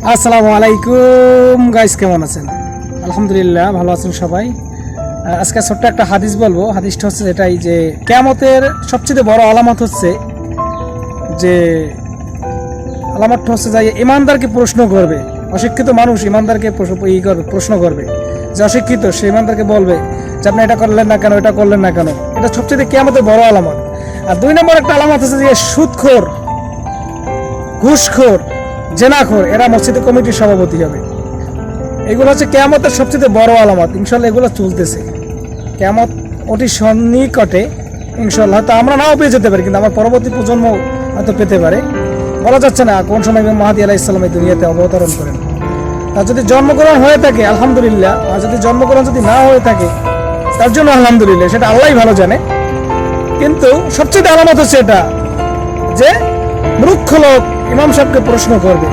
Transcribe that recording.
আসসালামু আলাইকুম গাইস, কেমন আছেন? আলহামদুলিল্লাহ ভালো আছেন সবাই। আজকে ছোট্ট একটা হাদিস বলবো। হাদিসটা হচ্ছে এটাই যে কিয়ামতের সবচেয়ে বড় আলামত হচ্ছে যে আলামতটা হচ্ছে যে ইমানদারকে প্রশ্ন করবে। অশিক্ষিত মানুষ ইমানদারকে প্রশ্ন করবে। যে অশিক্ষিত সে ইমানদারকে বলবে যে আপনি এটা করলেন না কেন, এটা করলেন না কেন। এটা সবচেয়ে কিয়ামতের বড় আলামত। আর 2 নম্বর একটা আলামত হচ্ছে যে সুদখোর, ঘুষখোর, জেনাখোর এরা মসজিদের কমিটির সভাপতি হবে। এগুলো হচ্ছে কিয়ামতের সবচেয়ে বড় আলামত। ইনশাল্লাহ এগুলো চলতেছে। কিয়ামত অতি সন্নিকটে ইনশাল্লাহ। হয়তো আমরা নাও পেয়ে যেতে পারি, কিন্তু আমার পরবর্তী প্রজন্ম হয়তো পেতে পারে। বলা যাচ্ছে না কোন সময় মাহাদি আলাইহিস সালাম এই দুনিয়াতে অবতরণ করেন। তার যদি জন্মগ্রহণ হয়ে থাকে আলহামদুলিল্লাহ, আর যদি জন্মগ্রহণ যদি না হয়ে থাকে তার জন্য আলহামদুলিল্লাহ, সেটা আল্লাহই ভালো জানে। কিন্তু সবচেয়ে আলামত হচ্ছে এটা যে মূর্খ লোক ইমাম সাহেবকে প্রশ্ন করবে।